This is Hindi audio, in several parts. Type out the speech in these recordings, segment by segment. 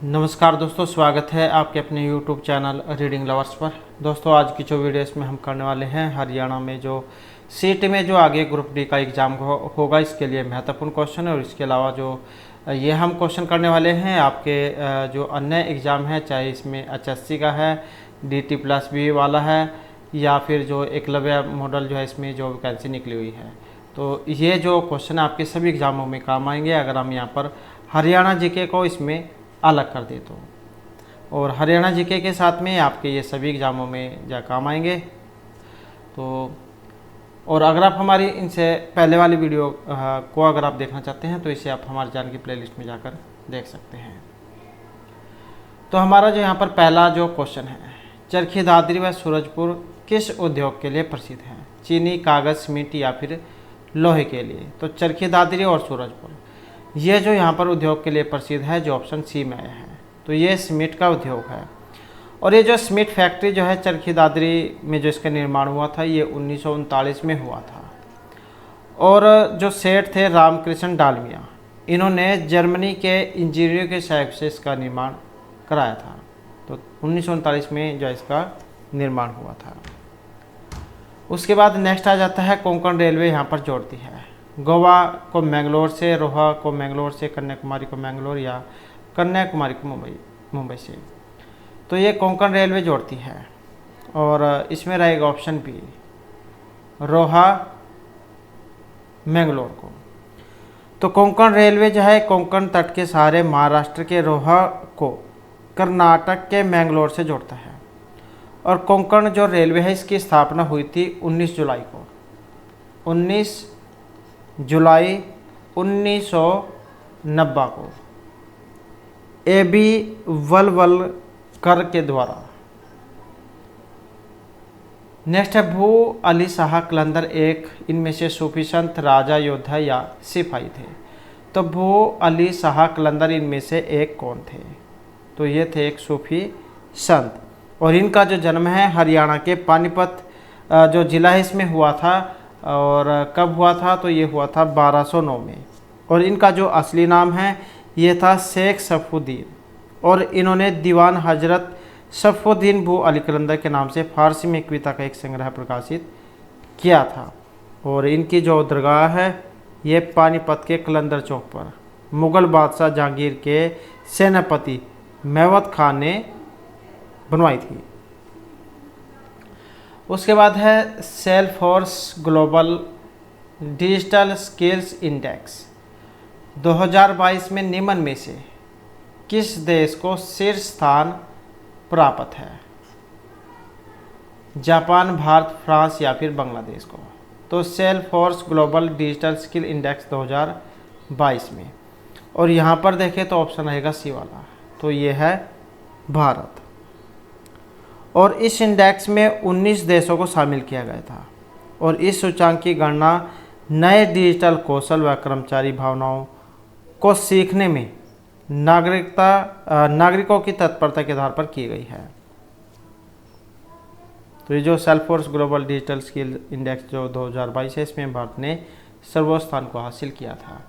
नमस्कार दोस्तों, स्वागत है आपके अपने YouTube चैनल रीडिंग लवर्स पर। दोस्तों आज की जो वीडियो इसमें हम करने वाले हैं हरियाणा में जो सीट में जो आगे ग्रुप डी का एग्ज़ाम होगा इसके लिए महत्वपूर्ण क्वेश्चन है। और इसके अलावा जो ये हम क्वेश्चन करने वाले हैं आपके जो अन्य एग्ज़ाम है, चाहे इसमें HSC का है, DT+B वाला है या फिर जो एकलव्य मॉडल जो है इसमें जो वैकेंसी निकली हुई है, तो ये जो क्वेश्चन आपके सभी एग्ज़ामों में काम आएंगे अगर हम यहाँ पर हरियाणा जीके को इसमें अलग कर दे तो। और हरियाणा जीके के साथ में आपके ये सभी एग्ज़ामों में जा काम आएंगे। तो और अगर आप हमारी इनसे पहले वाली वीडियो को अगर आप देखना चाहते हैं तो इसे आप हमारे चैनल की प्लेलिस्ट में जाकर देख सकते हैं। तो हमारा जो यहाँ पर पहला जो क्वेश्चन है, चरखी दादरी व सूरजपुर किस उद्योग के लिए प्रसिद्ध है? चीनी, कागज़, सीमेंट या फिर लोहे के लिए? तो चरखी दादरी और सूरजपुर ये जो यहाँ पर उद्योग के लिए प्रसिद्ध है, जो ऑप्शन सी में है, तो ये सीमेंट का उद्योग है। और ये जो सीमेंट फैक्ट्री जो है चरखी दादरी में जो इसका निर्माण हुआ था ये 1939 में हुआ था। और जो सेठ थे रामकृष्ण डालमिया, इन्होंने जर्मनी के इंजीनियरों के सहयोग से इसका निर्माण कराया था। तो 1939 में जो इसका निर्माण हुआ था। उसके बाद नेक्स्ट आ जाता है कोंकण रेलवे यहाँ पर जोड़ती है गोवा को मैंगलोर से, रोहा को मैंगलोर से, कन्याकुमारी को मैंगलोर या कन्याकुमारी को मुंबई से। तो ये कोंकण रेलवे जोड़ती है और इसमें रहेगा ऑप्शन बी, रोहा मैंगलोर को। तो कोंकण रेलवे जो है कोंकण तट के सहारे महाराष्ट्र के रोहा को कर्नाटक के मैंगलोर से जोड़ता है। और कोंकण जो रेलवे है इसकी स्थापना हुई थी 19 जुलाई को, 19 जुलाई 1990 को AB वलवलकर के द्वारा। नेक्स्ट है भू अली शाह कलंदर एक इनमें से सूफी संत, राजा, योद्धा या सिपाही थे? तो भू अली शाह कलंदर इनमें से एक कौन थे? तो ये थे एक सूफी संत। और इनका जो जन्म है हरियाणा के पानीपत जो ज़िला है इसमें हुआ था। और कब हुआ था? तो ये हुआ था 1209 में। और इनका जो असली नाम है ये था शेख सफुद्दीन। और इन्होंने दीवान हजरत सफुद्दीन भू अली कलंदर के नाम से फारसी में कविता का एक संग्रह प्रकाशित किया था। और इनकी जो दरगाह है ये पानीपत के कलंदर चौक पर मुग़ल बादशाह जहांगीर के सेनापति मेवात खान ने बनवाई थी। उसके बाद है Salesforce global digital skills index 2022 में निम्न में से किस देश को शीर्ष स्थान प्राप्त है? जापान, भारत, फ्रांस या फिर बांग्लादेश को? तो Salesforce global digital skill index 2022 में। और यहाँ पर देखें तो ऑप्शन रहेगा सी वाला, तो ये है भारत। और इस इंडेक्स में 19 देशों को शामिल किया गया था। और इस सूचांक की गणना नए डिजिटल कौशल व कर्मचारी भावनाओं को सीखने में नागरिकों की तत्परता के आधार पर की गई है। तो ये जो Salesforce global digital skill index जो 2022 है इसमें भारत ने सर्वोच्च स्थान को हासिल किया था।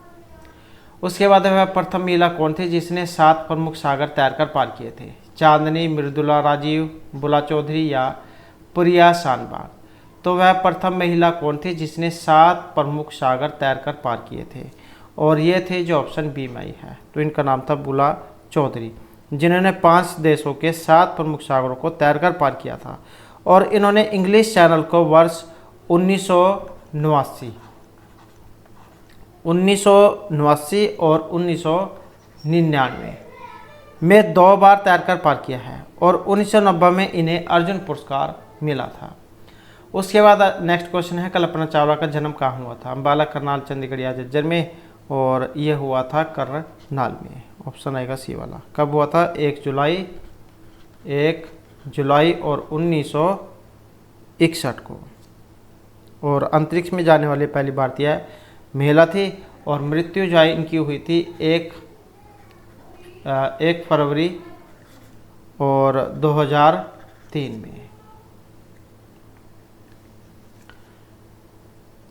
उसके बाद वह प्रथम महिला कौन थी जिसने 7 प्रमुख सागर तैरकर पार किए थे? चांदनी, मृदुला राजीव, बुला चौधरी या प्रिया शानबाग? तो वह प्रथम महिला कौन थी जिसने 7 प्रमुख सागर तैरकर पार किए थे? और ये थे जो ऑप्शन बी में है, तो इनका नाम था बुला चौधरी, जिन्होंने 5 देशों के 7 प्रमुख सागरों को तैरकर पार किया था। और इन्होंने इंग्लिश चैनल को वर्ष 1989 और 1999 में 2 बार तैरकर पार किया है। और 1990 में इन्हें अर्जुन पुरस्कार मिला था। उसके बाद नेक्स्ट क्वेश्चन है कल्पना चावला का जन्म कहाँ हुआ था? अम्बाला, करनाल, चंडीगढ़ या झज्जर में? और ये हुआ था करनाल में। ऑप्शन आएगा सी वाला। कब हुआ था? 1 जुलाई और 1961 को। और अंतरिक्ष में जाने वाली पहली भारतीय महिला थी। और मृत्यु जो इनकी हुई थी 1 फरवरी और 2003 में।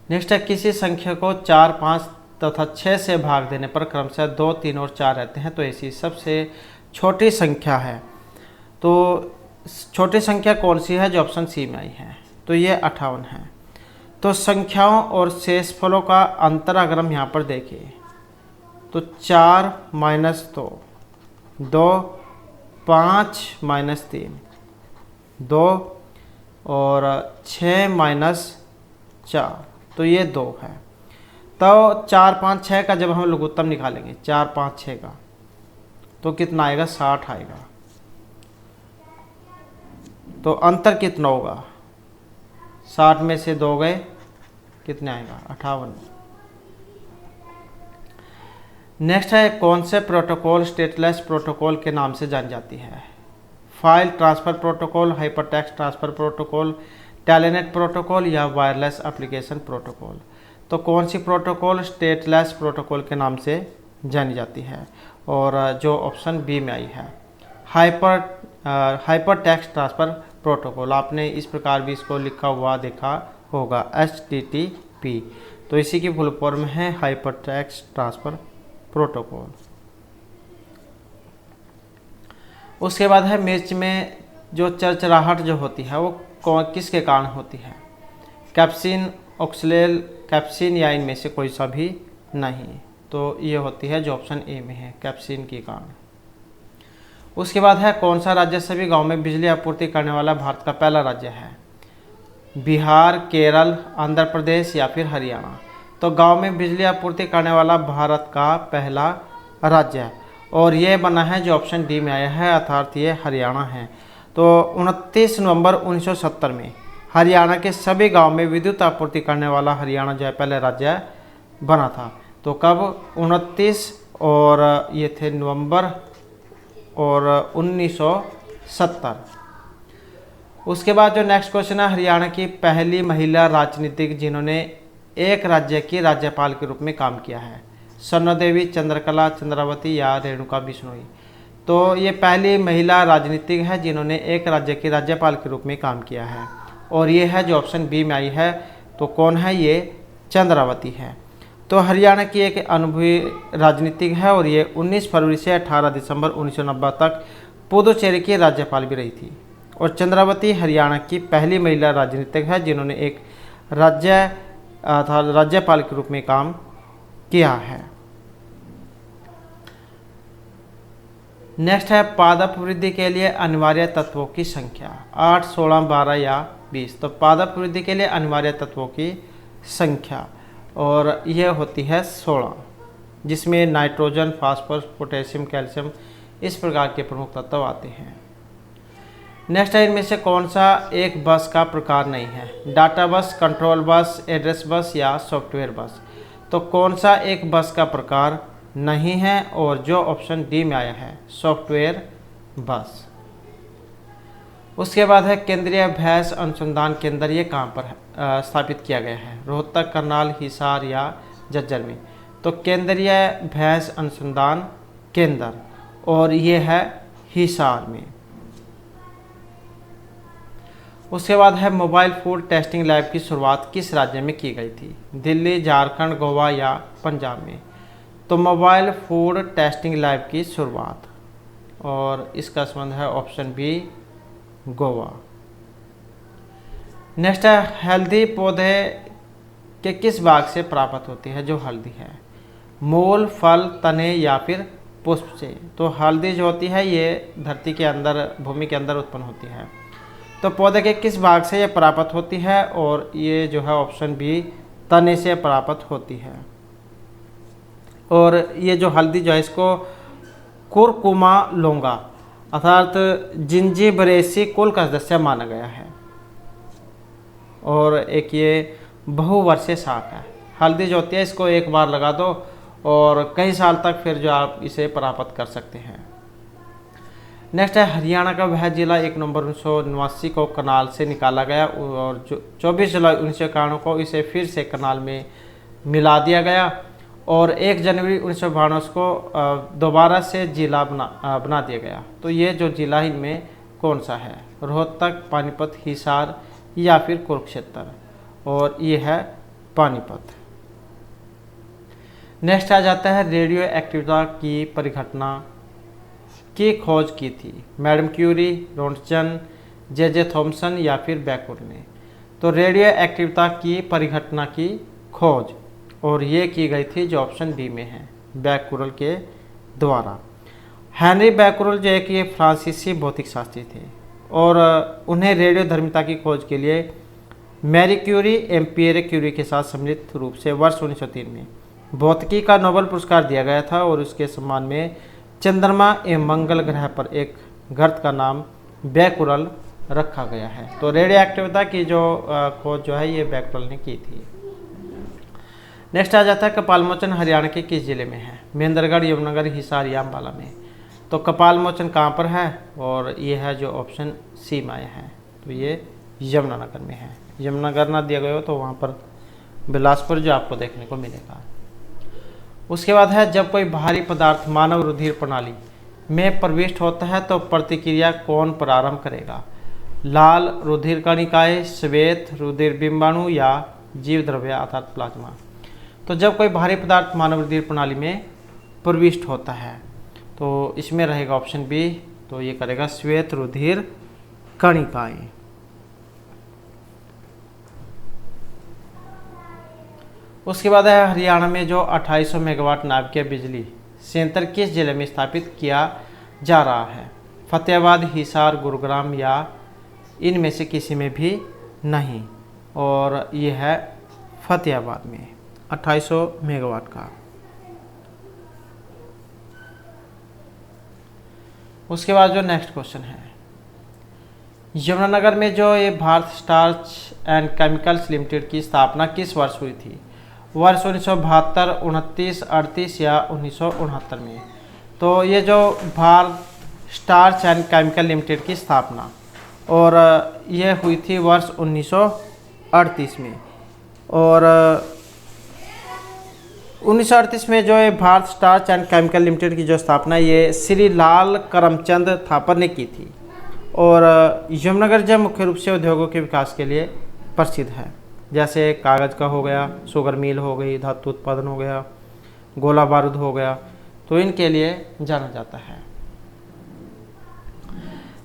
नेक्स्ट है किसी संख्या को 4, 5 तथा 6 से भाग देने पर क्रमशः 2, 3 और 4 रहते हैं, तो ऐसी सबसे छोटी संख्या है। तो छोटी संख्या कौन सी है जो ऑप्शन सी में आई है, तो ये 58 है। तो संख्याओं और शेषफलों का अंतर अगर हम यहाँ पर देखें तो 4 - 2, 2, 5 - 3, 2 और 6 - 4, तो ये 2 है। तो 4, 5, 6 का जब हम लघुत्तम निकालेंगे 4, 5, 6 का, तो कितना आएगा, 60 आएगा। तो अंतर कितना होगा, 60 में से 2 गए, कितने आएगा, 58। नेक्स्ट है, कौन से प्रोटोकॉल स्टेटलेस प्रोटोकॉल के नाम से जानी जाती है? File transfer protocol, hypertext transfer protocol, telnet protocol या वायरलेस एप्लीकेशन प्रोटोकॉल। तो कौन सी प्रोटोकॉल स्टेटलेस प्रोटोकॉल के नाम से जानी जाती है? और जो ऑप्शन बी में आई है हाइपरटेक्स्ट ट्रांसफ़र प्रोटोकॉल। आपने इस प्रकार भी इसको लिखा हुआ देखा होगा, HTTP। तो इसी की फुल फॉर्म है हाइपरटेक्स्ट ट्रांसफ़र प्रोटोकॉल। उसके बाद है, मिर्च में जो चरचराहट जो होती है वो किसके कारण होती है? कैप्सिन, ऑक्सलेल, कैप्सिन या इनमें से कोई सा भी नहीं। तो ये होती है जो ऑप्शन ए में है, कैप्सिन के कारण। उसके बाद है, कौन सा राज्य सभी गांव में बिजली आपूर्ति करने वाला भारत का पहला राज्य है? बिहार, केरल, आंध्र प्रदेश या फिर हरियाणा। तो गांव में बिजली आपूर्ति करने वाला भारत का पहला राज्य है और ये बना है जो ऑप्शन डी में आया है, अर्थात ये हरियाणा है। तो 29 नवंबर 1970 में हरियाणा के सभी गांव में विद्युत आपूर्ति करने वाला हरियाणा जो है पहले राज्य बना था। तो कब, 29 और ये थे नवंबर और 1970। उसके बाद जो नेक्स्ट क्वेश्चन है, हरियाणा की पहली महिला राजनीतिक जिन्होंने एक राज्य की राज्यपाल के रूप में काम किया है? सरनो देवी, चंद्रकला, चंद्रावती या रेणुका बिश्नोई। तो ये पहली महिला राजनीतिक है जिन्होंने एक राज्य की राज्यपाल के रूप में काम किया है और ये है जो ऑप्शन बी में आई है। तो कौन है ये? चंद्रावती है। तो हरियाणा की एक अनुभवी राजनीतिक है और ये 19 फरवरी से 18 दिसंबर 1990 तक पुदुचेरी की राज्यपाल भी रही थी। और चंद्रावती हरियाणा की पहली महिला राजनीतिक है जिन्होंने एक राज्यपाल के रूप में काम किया है। नेक्स्ट है, पादप वृद्धि के लिए अनिवार्य तत्वों की संख्या 8, 16, 12 या 20। तो पादप वृद्धि के लिए अनिवार्य तत्वों की संख्या और यह होती है 16, जिसमें नाइट्रोजन, फास्फोरस, पोटेशियम, कैल्शियम इस प्रकार के प्रमुख तत्व आते हैं। नेक्स्ट है, इनमें से कौन सा एक बस का प्रकार नहीं है? डाटा बस, कंट्रोल बस, एड्रेस बस या सॉफ्टवेयर बस। तो कौन सा एक बस का प्रकार नहीं है? और जो ऑप्शन डी में आया है, सॉफ्टवेयर बस। उसके बाद है, केंद्रीय भैंस अनुसंधान केंद्र ये कहाँ पर स्थापित किया गया है? रोहतक, करनाल, हिसार या झज्जर में। तो केंद्रीय भैंस अनुसंधान केंद्र और ये है हिसार में। उसके बाद है, मोबाइल फूड टेस्टिंग लैब की शुरुआत किस राज्य में की गई थी? दिल्ली, झारखंड, गोवा या पंजाब में। तो मोबाइल फूड टेस्टिंग लैब की शुरुआत और इसका संबंध है ऑप्शन बी, गोवा। नेक्स्ट है, हल्दी पौधे के किस भाग से प्राप्त होती है जो हल्दी है? मूल, फल, तने या फिर पुष्प से। तो हल्दी जो होती है ये धरती के अंदर, भूमि के अंदर उत्पन्न होती है। तो पौधे के किस भाग से ये प्राप्त होती है? और ये जो है ऑप्शन बी, तने से प्राप्त होती है। और ये जो हल्दी जो है इसको कुरकुमा लोंगा अर्थात जिंजीबरेसी कुल का सदस्य माना गया है और एक ये बहुवर्षीय शाख है। हल्दी जो होती है इसको एक बार लगा दो और कई साल तक फिर जो आप इसे प्राप्त कर सकते हैं। नेक्स्ट है, हरियाणा का वह जिला 1 नवंबर 1989 को करनाल से निकाला गया और 24 जुलाई 1991 को इसे फिर से करनाल में मिला दिया गया और 1 जनवरी 1992 को दोबारा से जिला बना दिया गया। तो ये जो जिला इनमें कौन सा है? रोहतक, पानीपत, हिसार या फिर कुरुक्षेत्र। और ये है पानीपत। नेक्स्ट आ जाता है, रेडियो एक्टिविटी की परिघटना की खोज की थी? Madam Curie, Roentgen, J Thomson या फिर बैकुलर ने? तो रेडियो एक्टिविटी की परिघटना की खोज, और ये की गई थी जो ऑप्शन बी में है, बैकुलर के द्वारा। हेनरी बैकुलर जो एक ये फ्रांसीसी भौतिक शास्त्री थे, और उन्हें रेडियो धर्मिता की खोज के लिए मैरी क्यूरी, एम्पियर क्यूरी के साथ सम्मिलित रूप से वर्ष 1903 में भौतिकी का नोबेल पुरस्कार दिया गया था, और उसके सम्मान में चंद्रमा एवं मंगल ग्रह पर एक गर्त का नाम बैकुलर रखा गया है। तो रेडियो एक्टिविटी की जो खोज जो है ये बैकुलर ने की थी। नेक्स्ट आ जाता है कपाल मोचन हरियाणा के किस जिले में है? महेंद्रगढ़, यमुनानगर, हिसार या अम्बाला में? तो कपाल मोचन कहाँ पर है? और ये है जो ऑप्शन सी में है, तो ये यमुनानगर में है। यमुनानगर ना दिया गया हो तो वहाँ पर बिलासपुर जो आपको देखने को मिलेगा। उसके बाद है जब कोई भारी पदार्थ मानव रुधिर प्रणाली में प्रविष्ट होता है तो प्रतिक्रिया कौन प्रारंभ करेगा? लाल रुधिर कणिकाएं, श्वेत रुधिर बिंबाणु या जीव द्रव्य अर्थात प्लाज्मा? तो जब कोई भारी पदार्थ मानव रुधिर प्रणाली में प्रविष्ट होता है तो इसमें रहेगा ऑप्शन बी, तो ये करेगा श्वेत रुधिर कणिकाएं। उसके बाद है हरियाणा में जो 2800 मेगावाट नाभिकीय बिजली संयंत्र किस जिले में स्थापित किया जा रहा है? फतेहाबाद, हिसार, गुरुग्राम या इनमें से किसी में भी नहीं? और ये है फतेहाबाद में 2800 मेगावाट का। उसके बाद जो नेक्स्ट क्वेश्चन है, यमुनानगर में जो ये Bharat starch and chemicals limited की स्थापना किस वर्ष हुई थी? वर्ष 1972, 29, 38 या 1969 में? तो ये जो Bharat starch and chemical limited की स्थापना, और ये हुई थी वर्ष 1938 में। और 1938 में जो ये Bharat starch and chemical limited की जो स्थापना ये श्री लाल करमचंद थापर ने की थी। और यमुनानगर जो मुख्य रूप से उद्योगों के विकास के लिए प्रसिद्ध है, जैसे कागज़ का हो गया, शुगर मिल हो गई, धातु उत्पादन हो गया, गोला बारूद हो गया, तो इनके लिए जाना जाता है।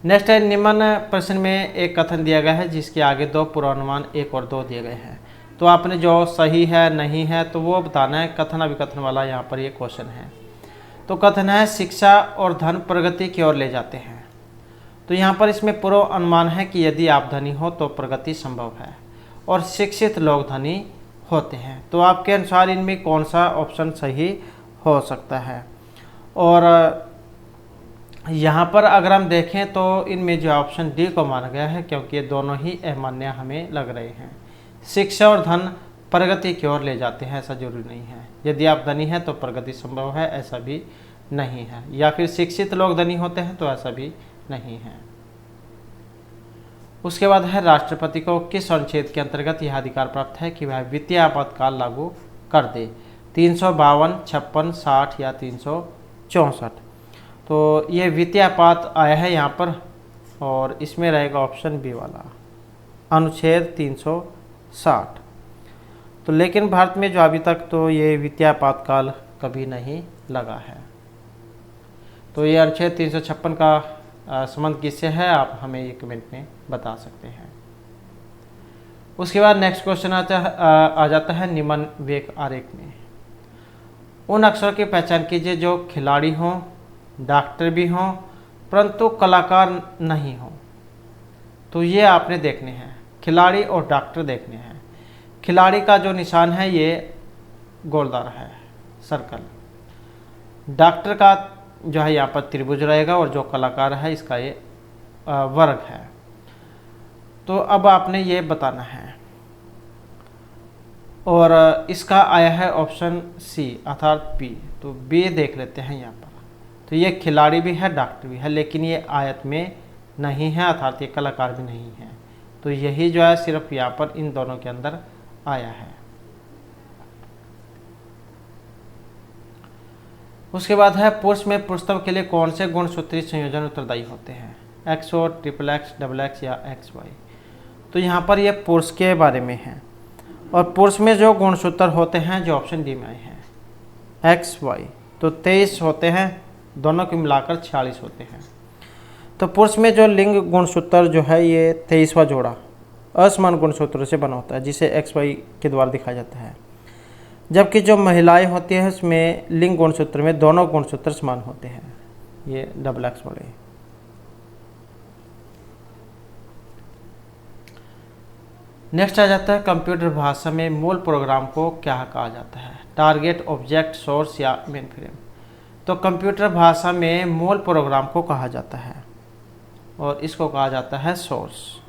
नेक्स्ट है निम्न प्रश्न में एक कथन दिया गया है जिसके आगे दो पूर्वानुमान 1 और 2 दिए गए हैं, तो आपने जो सही है नहीं है तो वो बताना है। कथन अभिकथन वाला यहाँ पर ये क्वेश्चन है। तो कथन है शिक्षा और धन प्रगति की ओर ले जाते हैं। तो यहाँ पर इसमें पूर्व अनुमान है कि यदि आप धनी हो तो प्रगति संभव है और शिक्षित लोग धनी होते हैं। तो आपके अनुसार इनमें कौन सा ऑप्शन सही हो सकता है? और यहाँ पर अगर हम देखें तो इनमें जो ऑप्शन डी को माना गया है, क्योंकि ये दोनों ही अमान्य हमें लग रहे हैं। शिक्षा और धन प्रगति की ओर ले जाते हैं ऐसा जरूरी नहीं है। यदि आप धनी हैं तो प्रगति संभव है ऐसा भी नहीं है, या फिर शिक्षित लोग धनी होते हैं तो ऐसा भी नहीं है। उसके बाद है राष्ट्रपति को किस अनुच्छेद के अंतर्गत यह अधिकार प्राप्त है कि वह वित्तीय आपातकाल लागू कर दे? 352, 56, 60 या 364? तो ये वित्तीय आपात आया है यहाँ पर, और इसमें रहेगा ऑप्शन बी वाला, अनुच्छेद 360। तो लेकिन भारत में जो अभी तक तो ये वित्तीय आपातकाल कभी नहीं लगा है। तो ये अनुच्छेद 356 का संबंध किससे है आप हमें ये कमेंट में बता सकते हैं। उसके बाद नेक्स्ट क्वेश्चन आ जाता है निम्न वेग आरेख में उन अक्षरों की पहचान कीजिए जो खिलाड़ी हों, डॉक्टर भी हों परंतु कलाकार नहीं हों। तो ये आपने देखने हैं, खिलाड़ी और डॉक्टर देखने हैं। खिलाड़ी का जो निशान है ये गोलदार है, सर्कल। डॉक्टर का जो है यहाँ पर त्रिभुज रहेगा, और जो कलाकार है इसका ये वर्ग है। तो अब आपने ये बताना है, और इसका आया है ऑप्शन सी अर्थात बी। तो बी देख लेते हैं यहाँ पर। तो ये खिलाड़ी भी है, डॉक्टर भी है, लेकिन ये आयत में नहीं है अर्थात ये कलाकार भी नहीं है। तो यही जो है सिर्फ यहाँ पर इन दोनों के अंदर आया है। उसके बाद है पुरुष में पुरुषत्व के लिए कौन से गुणसूत्री संयोजन उत्तरदायी होते हैं? XO, XXX, XX या XY? तो यहाँ पर ये पुरुष के बारे में है, और पुरुष में जो गुणसूत्र होते हैं जो ऑप्शन डी में आए हैं XY। तो 23 होते हैं दोनों को मिलाकर 46 होते हैं। तो पुरुष में जो लिंग गुणसूत्र जो है ये 23वां जोड़ा असमान गुणसूत्रों से बना होता है, जिसे XY के द्वारा दिखाया जाता है। जबकि जो महिलाएं होती हैं उसमें लिंग गुणसूत्र में दोनों गुणसूत्र समान होते हैं, ये XX बड़े। नेक्स्ट आ जाता है कंप्यूटर भाषा में मूल प्रोग्राम को क्या कहा जाता है, टारगेट, ऑब्जेक्ट, सोर्स या मेन फ्रेम। तो कंप्यूटर भाषा में मूल प्रोग्राम को कहा जाता है और इसको कहा जाता है सोर्स।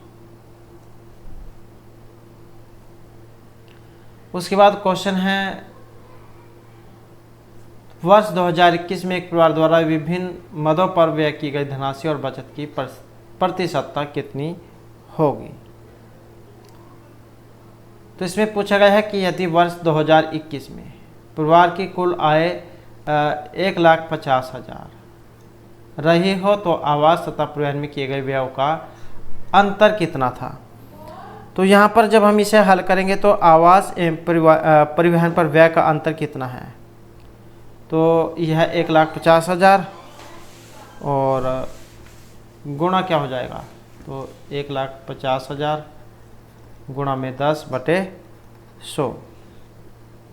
उसके बाद क्वेश्चन है वर्ष 2021 में एक परिवार द्वारा विभिन्न मदों पर व्यय की गई धनराशि और बचत की प्रतिशतता कितनी होगी। तो इसमें पूछा गया है कि यदि वर्ष 2021 में परिवार की कुल आय 1,50,000 रही हो तो आवास तथा परिवहन में किए गए व्ययों का अंतर कितना था। तो यहाँ पर जब हम इसे हल करेंगे तो आवास एवं परिवहन पर व्यय का अंतर कितना है, तो यह 1,50,000 और गुणा क्या हो जाएगा, तो 1,50,000 गुणा में 10/100,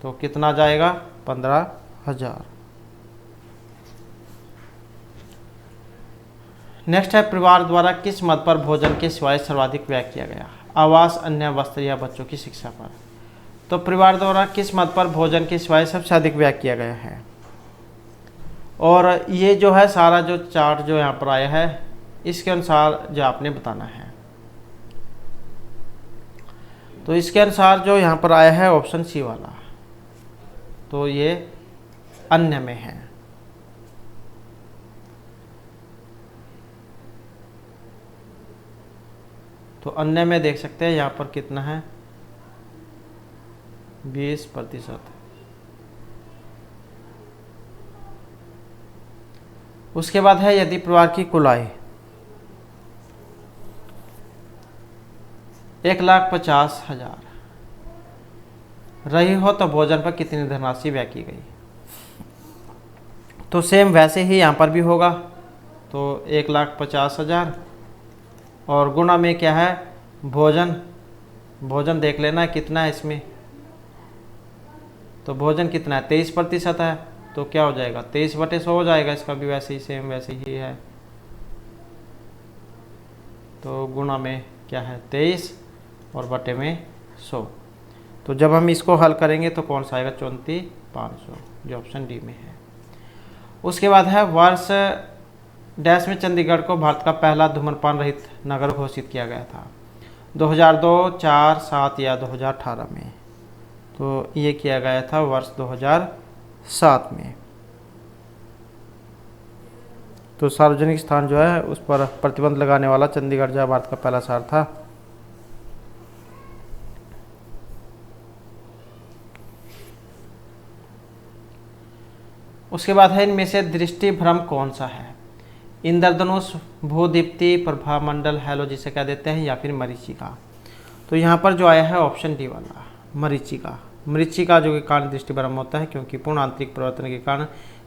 तो कितना जाएगा 15,000। नेक्स्ट है परिवार द्वारा किस मद पर भोजन के सिवाय सर्वाधिक व्यय किया गया, आवास, अन्य वस्त्र या बच्चों की शिक्षा पर। तो परिवार द्वारा किस मद पर भोजन के सिवाय सबसे अधिक व्यय किया गया है, और ये जो है सारा जो चार्ट जो यहाँ पर आया है इसके अनुसार जो आपने बताना है। तो इसके अनुसार जो यहाँ पर आया है ऑप्शन सी वाला, तो ये अन्य में है। तो अन्य में देख सकते हैं यहाँ पर कितना है 20%। उसके बाद है यदि परिवार की कुल आय 1,50,000 रही हो तो भोजन पर कितनी धनराशि व्यय की गई। तो सेम वैसे ही यहाँ पर भी होगा, तो 1,50,000 और गुणा में क्या है भोजन देख लेना है कितना है इसमें, तो भोजन कितना है 23% है, तो क्या हो जाएगा 23/100 हो जाएगा। इसका भी वैसे ही सेम वैसे ही है, तो गुणा में क्या है 23 और बटे में 100। तो जब हम इसको हल करेंगे तो कौन सा आएगा 34,500, जो ऑप्शन डी में है। उसके बाद है वर्ष डैश में चंडीगढ़ को भारत का पहला धूम्रपान रहित नगर घोषित किया गया था, 2002, 4, 7 या 2018 में। तो ये किया गया था वर्ष 2007 में। तो सार्वजनिक स्थान जो है उस पर प्रतिबंध लगाने वाला चंडीगढ़ जो भारत का पहला शहर था। उसके बाद है इनमें से दृष्टि भ्रम कौन सा है, इंद्रधनुष, भूदीप्ति, प्रभामंडल, हैलो जिसे कह देते हैं, या फिर मरीचिका। तो यहाँ पर जो आया है ऑप्शन डी वाला मरीचिका जो कि कारण दृष्टि भ्रम होता है, क्योंकि पूर्ण आंतरिक परिवर्तन के कारण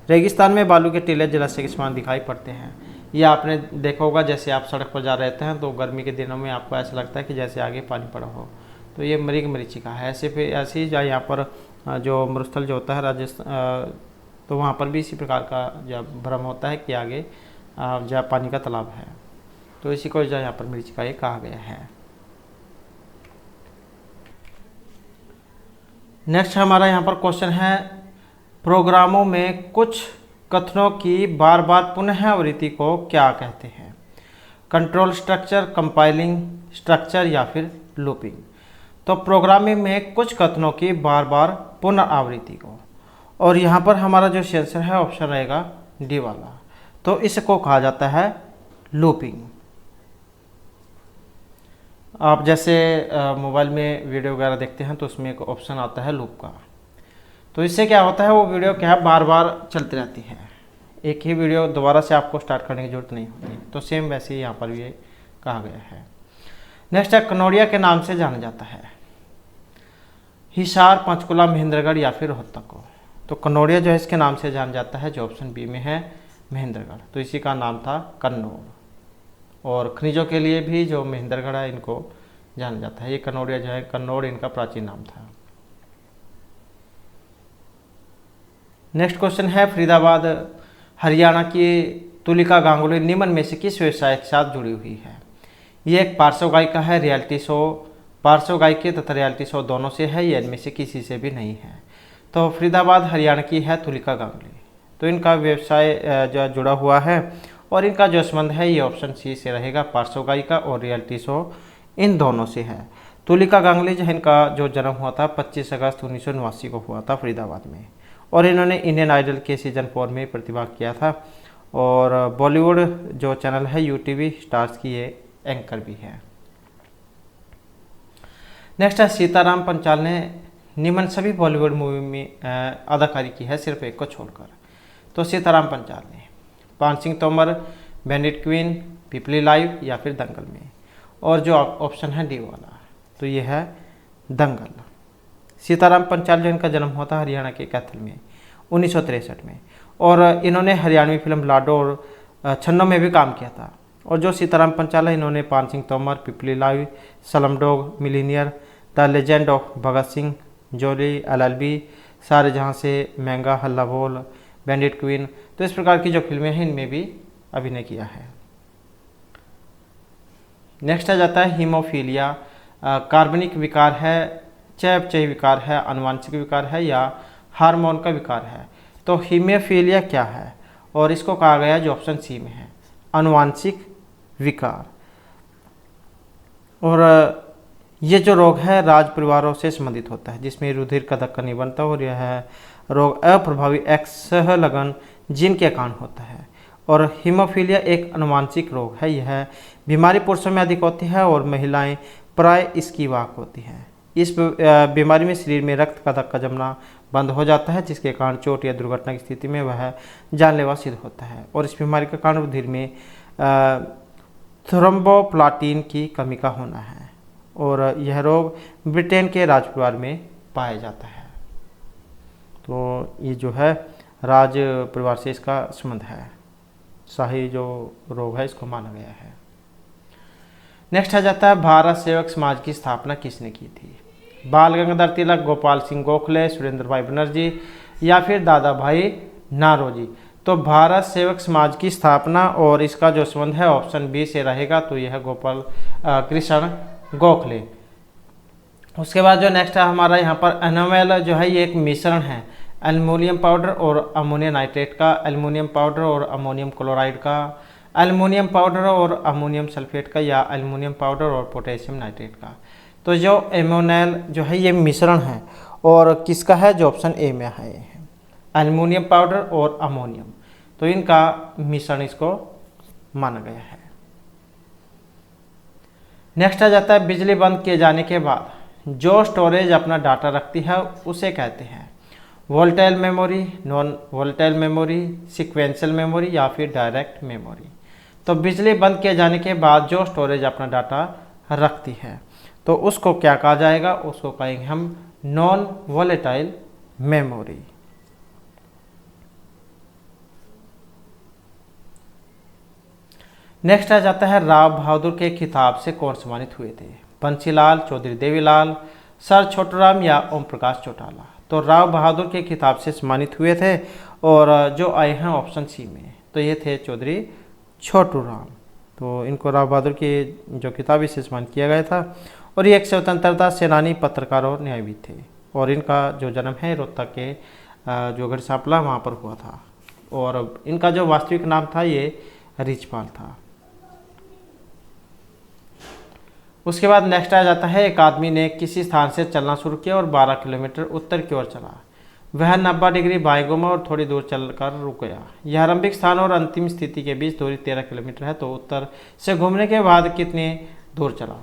रेगिस्तान में बालू के टीले जलाशय के समान दिखाई पड़ते हैं। ये आपने देखा होगा जैसे आप सड़क पर जा रहते हैं तो गर्मी के दिनों में आपको ऐसा लगता है कि जैसे आगे पानी पड़ा हो, तो ये मरीचिका है। ऐसे ही यहाँ पर जो मरुस्थल जो होता है राजस्थान, तो वहाँ पर भी इसी प्रकार का जो भ्रम होता है कि आगे जहाँ पानी का तालाब है, तो इसी को यहाँ पर मरीचिका ये कहा गया है। नेक्स्ट हमारा यहाँ पर क्वेश्चन है प्रोग्रामों में कुछ कथनों की बार बार पुनः आवृत्ति को क्या कहते हैं, कंट्रोल स्ट्रक्चर, कंपाइलिंग स्ट्रक्चर या फिर लूपिंग। तो प्रोग्रामिंग में कुछ कथनों की बार बार पुनरावृत्ति को, और यहाँ पर हमारा जो आंसर है ऑप्शन रहेगा डी वाला, तो इसको कहा जाता है लूपिंग। आप जैसे मोबाइल में वीडियो वगैरह देखते हैं तो उसमें एक ऑप्शन आता है लूप का, तो इससे क्या होता है वो वीडियो क्या है बार बार चलती रहती है, एक ही वीडियो दोबारा से आपको स्टार्ट करने की जरूरत नहीं होती। तो सेम वैसे ही यहाँ पर भी कहा गया है। नेक्स्ट है कनौड़िया के नाम से जाना जाता है, हिसार, पंचकुला, महेंद्रगढ़ या फिर रोहतक को। तो कनौड़िया जो है इसके नाम से जाना जाता है, जो ऑप्शन बी में है महेंद्रगढ़, तो इसी का नाम था कन्नौड़। और खनिजों के लिए भी जो महेंद्रगढ़ है इनको जाना जाता है। ये कन्नौड़िया जो है, कन्नौड़ इनका प्राचीन नाम था। नेक्स्ट क्वेश्चन है, फरीदाबाद हरियाणा की तुलिका गांगुली निम्न में से किस व्यवसाय के साथ जुड़ी हुई है? ये एक पार्श्व गायिका है, रियलिटी शो, पार्श्व गायिकी तथा रियलिटी शो दोनों से है, ये इनमें से किसी से भी नहीं है। तो फरीदाबाद हरियाणा की है तुलिका गांगुली, तो इनका व्यवसाय जो जुड़ा हुआ है और इनका जो संबंध है ये ऑप्शन सी से रहेगा, पार्श्व गायिका और रियलिटी शो इन दोनों से है। तुलिका गांगुली जो है, इनका जो जन्म हुआ था 25 अगस्त 1989 को हुआ था फरीदाबाद में, और इन्होंने इंडियन आइडल के सीजन 4 में प्रतिभाग किया था, और बॉलीवुड जो चैनल है यूटीवी स्टार्स की ये एंकर भी है। नेक्स्ट है, सीताराम पंचाल ने निम्न सभी बॉलीवुड मूवी में अदाकारी की है सिर्फ एक को छोड़कर। तो सीताराम पंचाल ने पान सिंह तोमर, बैंडिट क्वीन, पीपली लाइव या फिर दंगल में, और जो ऑप्शन है डी वाला, तो ये है दंगल। सीताराम पंचाल जो इनका जन्म हुआ था हरियाणा के कैथल में 1963 में, और इन्होंने हरियाणवी फिल्म लाडो और छन्नो में भी काम किया था। और जो सीताराम पंचाल है, इन्होंने Paan Singh Tomar, Peepli live, Slumdog Millionaire, the legend of Bhagat Singh, Jolly, LLB, सारे जहां से, महंगा, हल्ला बोल, बैंडिट क्वीन, तो इस प्रकार की जो फिल्में हैं इनमें भी अभिनय किया है। नेक्स्ट आ जाता है हीमोफीलिया, कार्बनिक विकार है, चयापचयी विकार है, आनुवांशिक विकार है या हार्मोन का विकार है? तो हीमोफीलिया क्या है? और इसको कहा गया जो ऑप्शन सी में है, आनुवांशिक विकार। और ये जो रोग है राज परिवारों से संबंधित होता है, जिसमें रुधिर का धक्का नहीं बनता, और यह रोग अप्रभावी एक्स सहलग्न जीन के कारण होता है। और हीमोफीलिया एक आनुवांशिक रोग है, यह बीमारी पुरुषों में अधिक होती है और महिलाएं प्राय इसकी वाहक होती हैं। इस बीमारी में शरीर में रक्त का धक्का जमना बंद हो जाता है, जिसके कारण चोट या दुर्घटना की स्थिति में वह जानलेवा सिद्ध होता है। और इस बीमारी का कारण रुधिर में थ्रोम्बोप्लाटिन की कमी का होना है, और यह रोग ब्रिटेन के राजपरिवार में पाया जाता है। तो ये जो है राज परिवार से इसका संबंध है, शाही जो रोग है इसको माना गया है। नेक्स्ट आ जाता है, भारत सेवक समाज की स्थापना किसने की थी? बाल गंगाधर तिलक, गोपाल सिंह गोखले, सुरेंद्र भाई बनर्जी या फिर दादा भाई नारोजी? तो भारत सेवक समाज की स्थापना और इसका जो संबंध है ऑप्शन बी से रहेगा, तो यह गोपाल कृष्ण गोखले। उसके बाद जो नेक्स्ट है हमारा यहाँ पर एनोमेल जो है ये एक मिश्रण है एल्युमिनियम पाउडर और अमोनियम नाइट्रेट का, एल्युमिनियम पाउडर और अमोनियम क्लोराइड का, एल्युमिनियम पाउडर और अमोनियम सल्फेट का, या एल्युमिनियम पाउडर और पोटेशियम नाइट्रेट का? तो जो एमोनेल जो है ये मिश्रण है, और किसका है? जो ऑप्शन ए में है एल्युमिनियम पाउडर और अमोनियम, तो इनका मिश्रण इसको माना गया है। नेक्स्ट आ जाता है, बिजली बंद किए जाने के बाद जो स्टोरेज अपना डाटा रखती है उसे कहते हैं volatile memory, non volatile memory, sequential memory या फिर डायरेक्ट मेमोरी? तो बिजली बंद किए जाने के बाद जो स्टोरेज अपना डाटा रखती है तो उसको क्या कहा जाएगा? उसको कहेंगे हम नॉन वोलेटाइल मेमोरी। नेक्स्ट आ जाता है, राव बहादुर के खिताब से कौन सम्मानित हुए थे? बंसीलाल, चौधरी देवीलाल, सर छोटूराम या ओम प्रकाश चौटाला? तो राव बहादुर के खिताब से सम्मानित हुए थे, और जो आए हैं ऑप्शन सी में, तो ये थे चौधरी छोटूराम। तो इनको राव बहादुर की जो किताब से सम्मानित किया गया था, और ये एक स्वतंत्रता सेनानी, पत्रकार और न्यायविद थे। और इनका जो जन्म है रोहतक के जो गढ़सापला वहाँ पर हुआ था, और इनका जो वास्तविक नाम था ये रिचपाल था। उसके बाद नेक्स्ट आ जाता है, एक आदमी ने किसी स्थान से चलना शुरू किया और 12 किलोमीटर उत्तर की ओर चला। वह 90 डिग्री बाएं घूमा और थोड़ी दूर चलकर रुक गया। यह आरंभिक स्थान और अंतिम स्थिति के बीच दूरी 13 किलोमीटर है, तो उत्तर से घूमने के बाद कितनी दूर चला?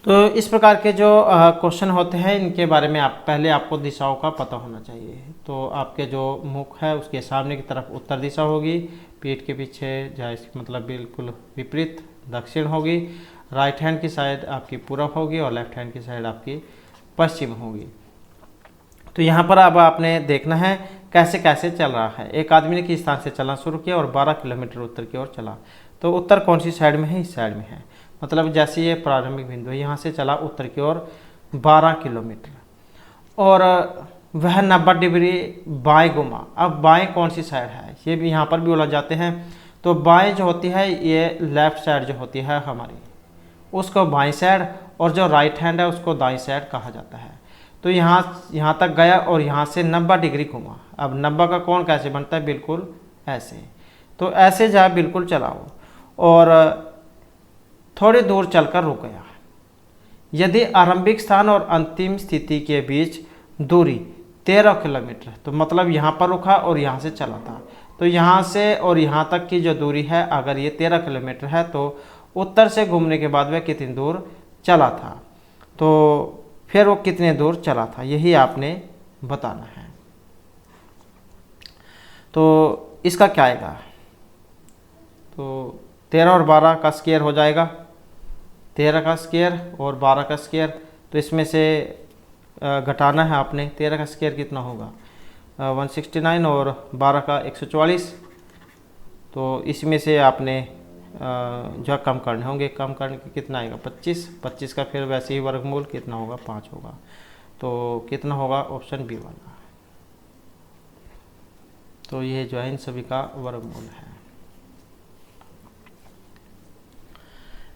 तो इस प्रकार के जो क्वेश्चन होते हैं इनके बारे में पहले आपको दिशाओं का पता होना चाहिए। तो आपके जो मुख है उसके सामने की तरफ उत्तर दिशा होगी, पीठ के पीछे जाए मतलब बिल्कुल विपरीत दक्षिण होगी, राइट हैंड की साइड आपकी पूरब होगी और लेफ्ट हैंड की साइड आपकी पश्चिम होगी। तो यहाँ पर अब आपने देखना है कैसे कैसे चल रहा है। एक आदमी ने किस स्थान से चलना शुरू किया और 12 किलोमीटर उत्तर की ओर चला। तो उत्तर कौन सी साइड में है? इस साइड में है। मतलब जैसे ये प्रारंभिक बिंदु है, यहाँ से चला उत्तर की ओर 12 किलोमीटर और वह 90 डिग्री बाएं घुमा। अब बाएं कौन सी साइड है, ये भी यहाँ पर भी उलझ जाते हैं। तो बाएं जो होती है, ये लेफ्ट साइड जो होती है हमारी, उसको बाईं साइड, और जो राइट हैंड है उसको दाईं साइड कहा जाता है। तो यहाँ तक गया और यहाँ से 90 डिग्री घुमा। अब 90 का कोण कैसे बनता है? बिल्कुल ऐसे। तो ऐसे जा बिल्कुल चलाओ और थोड़ी दूर चलकर रुक गया। यदि आरंभिक स्थान और अंतिम स्थिति के बीच दूरी 13 किलोमीटर, तो मतलब यहाँ पर रुका और यहाँ से चला था। तो यहाँ से और यहाँ तक की जो दूरी है, अगर ये 13 किलोमीटर है, तो उत्तर से घूमने के बाद वह कितनी दूर चला था, तो फिर वो कितने दूर चला था, यही आपने बताना है। तो इसका क्या आएगा? तो 13 और 12 का स्क्वायर हो जाएगा, 13 का स्क्वायर और 12 का स्क्वायर। तो इसमें से घटाना है आपने। 13 का स्क्वायर कितना होगा? 169 और 12 का 144। तो इसमें से आपने जो कम करने होंगे, कम करने के कितना आएगा? 25 का फिर वैसे ही वर्गमूल कितना होगा? 5 होगा। तो कितना होगा? ऑप्शन बी वाला। तो ये जो है इन सभी का वर्गमूल है।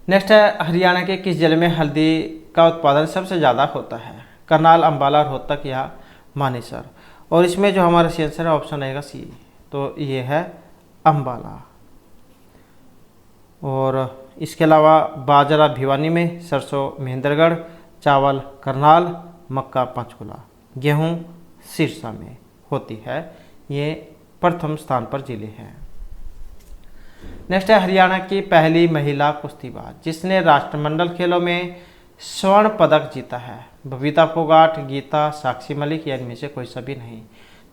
नेक्स्ट है, हरियाणा के किस जिले में हल्दी का उत्पादन सबसे ज़्यादा होता है? करनाल, अंबाला, रोहतक या मानेसर। और इसमें जो हमारा सी आंसर है ऑप्शन रहेगा सी। तो ये है अंबाला। और इसके अलावा बाजरा भिवानी में, सरसों महेंद्रगढ़, चावल करनाल, मक्का पंचकुला, गेहूं सिरसा में होती है। ये प्रथम स्थान पर जिले हैं। नेक्स्ट है, हरियाणा की पहली महिला कुश्तीबाज जिसने राष्ट्रमंडल खेलों में स्वर्ण पदक जीता है? बबीता फोगाट, गीता, साक्षी मलिक या इनमें से कोई सभी नहीं।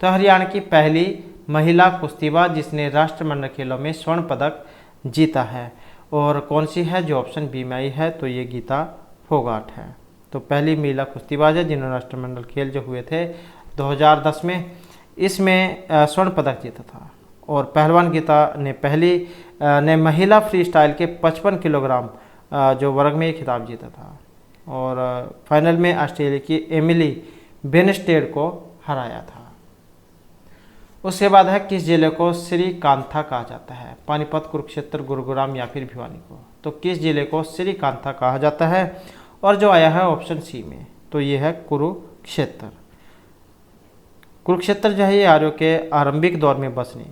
तो हरियाणा की पहली महिला कुश्तीबाज जिसने राष्ट्रमंडल खेलों में स्वर्ण पदक जीता है, और कौन सी है? जो ऑप्शन बी में आई है, तो ये गीता फोगाट है। तो पहली महिला कुश्तीबाज है जिन्होंने राष्ट्रमंडल खेल जो हुए थे 2010 में, इसमें स्वर्ण पदक जीता था। और पहलवान गीता ने महिला फ्री स्टाइल के 55 किलोग्राम जो वर्ग में खिताब जीता था, और फाइनल में ऑस्ट्रेलिया की एमिली बेनस्टेड को हराया था। उसके बाद है, किस जिले को श्रीकांता कहा जाता है? पानीपत, कुरुक्षेत्र, गुरुग्राम या फिर भिवानी को। तो किस जिले को श्रीकांता कहा जाता है? और जो आया है ऑप्शन सी में, तो ये है कुरुक्षेत्र। कुरुक्षेत्र जो है ये आर्यों के आरंभिक दौर में बसने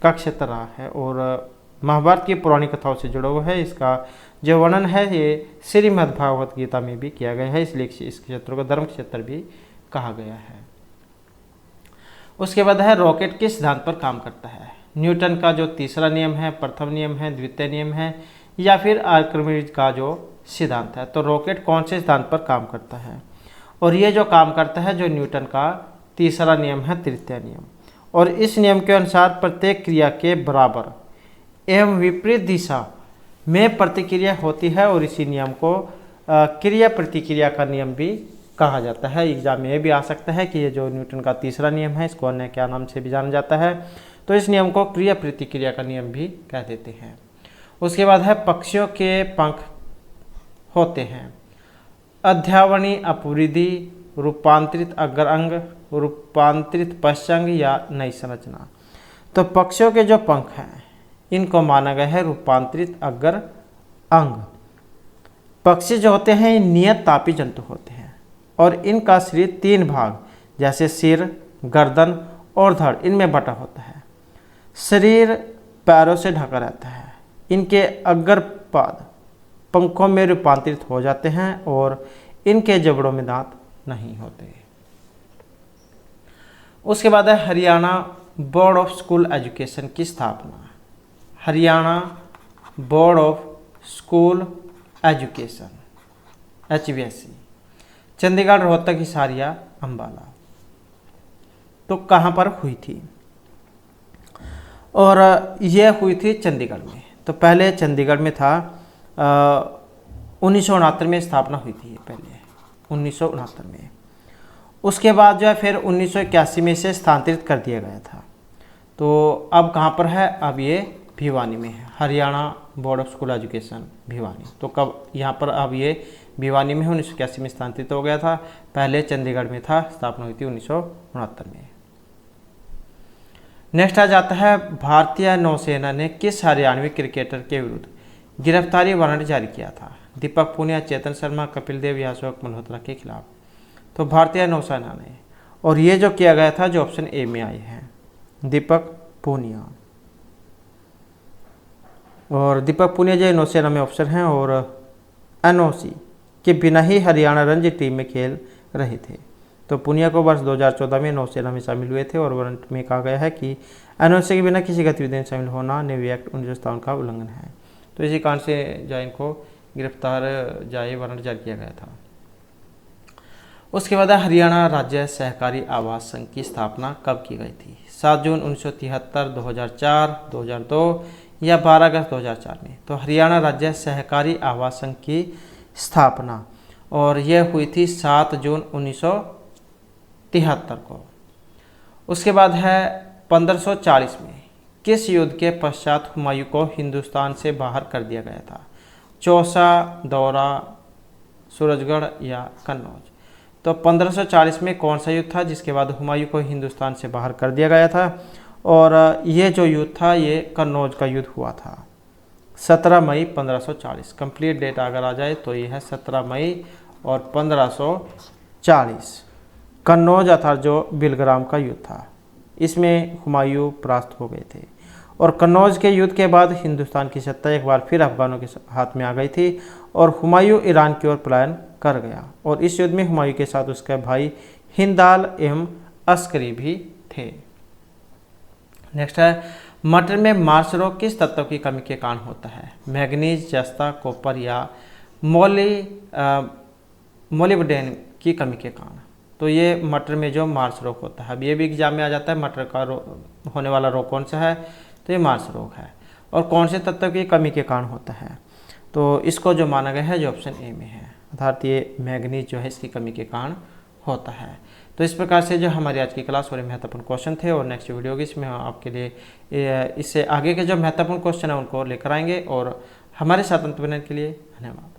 का क्षेत्र रहा है और महाभारत की पुरानी कथाओं से जुड़ा हुआ है। इसका जो वर्णन है ये श्रीमद् भागवत गीता में भी किया गया है, इसलिए इस क्षेत्र को धर्म क्षेत्र भी कहा गया है। उसके बाद है, रॉकेट किस सिद्धांत पर काम करता है? न्यूटन का जो तीसरा नियम है, प्रथम नियम है, द्वितीय नियम है, या फिर आर्किमिडीज का जो सिद्धांत है। तो रॉकेट कौन से सिद्धांत पर काम करता है? और ये जो काम करता है जो न्यूटन का तीसरा नियम है, तृतीय नियम। और इस नियम के अनुसार प्रत्येक क्रिया के बराबर एवं विपरीत दिशा में प्रतिक्रिया होती है, और इसी नियम को क्रिया प्रतिक्रिया का नियम भी कहा जाता है। एग्जाम में ये भी आ सकता है कि ये जो न्यूटन का तीसरा नियम है, इसको अन्य क्या नाम से भी जाना जाता है। तो इस नियम को क्रिया प्रतिक्रिया का नियम भी कह देते हैं। उसके बाद है, पक्षियों के पंख होते हैं अध्यावनी, अपवृद्धि, रूपांतरित अग्र अंग, रूपांतरित पश्चंग या नई संरचना। तो पक्षियों के जो पंख हैं इनको माना गया है रूपांतरित अग्र अंग। पक्षी जो होते हैं नियत तापी जंतु होते हैं और इनका शरीर 3 भाग जैसे सिर, गर्दन और धड़ इनमें बटा होता है। शरीर पैरों से ढका रहता है। इनके अग्रपाद पंखों में रूपांतरित हो जाते हैं और इनके जबड़ों में दांत नहीं होते। उसके बाद है, Haryana board of school education की स्थापना। Haryana board of school education HBSE, Chandigarh, Rohtak, Hisar या अंबाला। तो कहाँ पर हुई थी? और यह हुई थी चंडीगढ़ में। तो पहले चंडीगढ़ में था, 1969 में स्थापना हुई थी। पहले 1969 में। उसके बाद जो है फिर 1981 में इसे स्थानांतरित कर दिया गया था। तो अब कहाँ पर है, अब ये भिवानी में है, Haryana board of school education Bhiwani. तो कब यहाँ पर अब ये भिवानी में 1981 में स्थानांतरित हो गया था, पहले चंडीगढ़ में था, स्थापना हुई थी 1969 में। नेक्स्ट आ जाता है, भारतीय नौसेना ने किस हरियाणवी क्रिकेटर के विरुद्ध गिरफ्तारी वारंट जारी किया था? दीपक पूनिया, चेतन शर्मा, कपिल देव या अशोक मल्होत्रा के खिलाफ। तो भारतीय नौसेना ने, और ये जो किया गया था जो ऑप्शन ए में आए हैं, दीपक पूनिया। और दीपक पूनिया जो नौसेना में ऑफिसर हैं और एनओसी के बिना ही हरियाणा रणजी टीम में खेल रहे थे। तो पूनिया को वर्ष 2014 में नौसेना में शामिल हुए थे और वारंट में कहा गया है कि एनओसी के बिना किसी गतिविधि में शामिल होना नेवी एक्ट 1957 का उल्लंघन है। तो इसी कारण से जो इनको गिरफ्तार जाए वारंट जारी किया गया था। उसके बाद हरियाणा राज्य सहकारी आवास संघ की स्थापना कब की गई थी? 7 जून 1973, 2004, 2002 या 12 अगस्त 2004 में। तो हरियाणा राज्य सहकारी आवास संघ की स्थापना और यह हुई थी 7 जून 1973 को। उसके बाद है 1540 में किस युद्ध के पश्चात हुमायूं को हिंदुस्तान से बाहर कर दिया गया था? चौसा, दौरा, सूरजगढ़ या कन्नौज। तो 1540 में कौन सा युद्ध था जिसके बाद हुमायूं को हिंदुस्तान से बाहर कर दिया गया था? और ये जो युद्ध था ये कन्नौज का युद्ध हुआ था 17 मई 1540। कंप्लीट डेट अगर आ जाए तो ये है 17 मई और 1540। कन्नौज अर्थात जो बिलग्राम का युद्ध था, इसमें हुमायूं परास्त हो गए थे। और कन्नौज के युद्ध के बाद हिंदुस्तान की सत्ता एक बार फिर अफगानों के हाथ में आ गई थी और हुमायूं ईरान की ओर पलायन कर गया। और इस युद्ध में हुमायूं के साथ उसका भाई हिंदाल एवं अस्करी भी थे। नेक्स्ट है, मटर में मार्स रोग किस तत्व की कमी के कारण होता है? मैग्नीज, जस्ता, कॉपर या मोलिब्डेन की कमी के कारण। तो ये मटर में जो मार्स रोग होता है, अब ये भी एग्जाम में आ जाता है, मटर का होने वाला रोग कौन सा है? तो ये मार्स रोग है। और कौन से तत्व की कमी के कारण होता है? तो इसको जो माना गया है जो ऑप्शन ए में है, अर्थात ये मैग्नीज जो है इसकी कमी के कारण होता है। तो इस प्रकार से जो हमारी आज की क्लास बड़े महत्वपूर्ण क्वेश्चन थे और नेक्स्ट वीडियो की इसमें हम आपके लिए इससे आगे के जो महत्वपूर्ण क्वेश्चन है उनको लेकर आएंगे। और हमारे साथ अंत बनने के लिए धन्यवाद।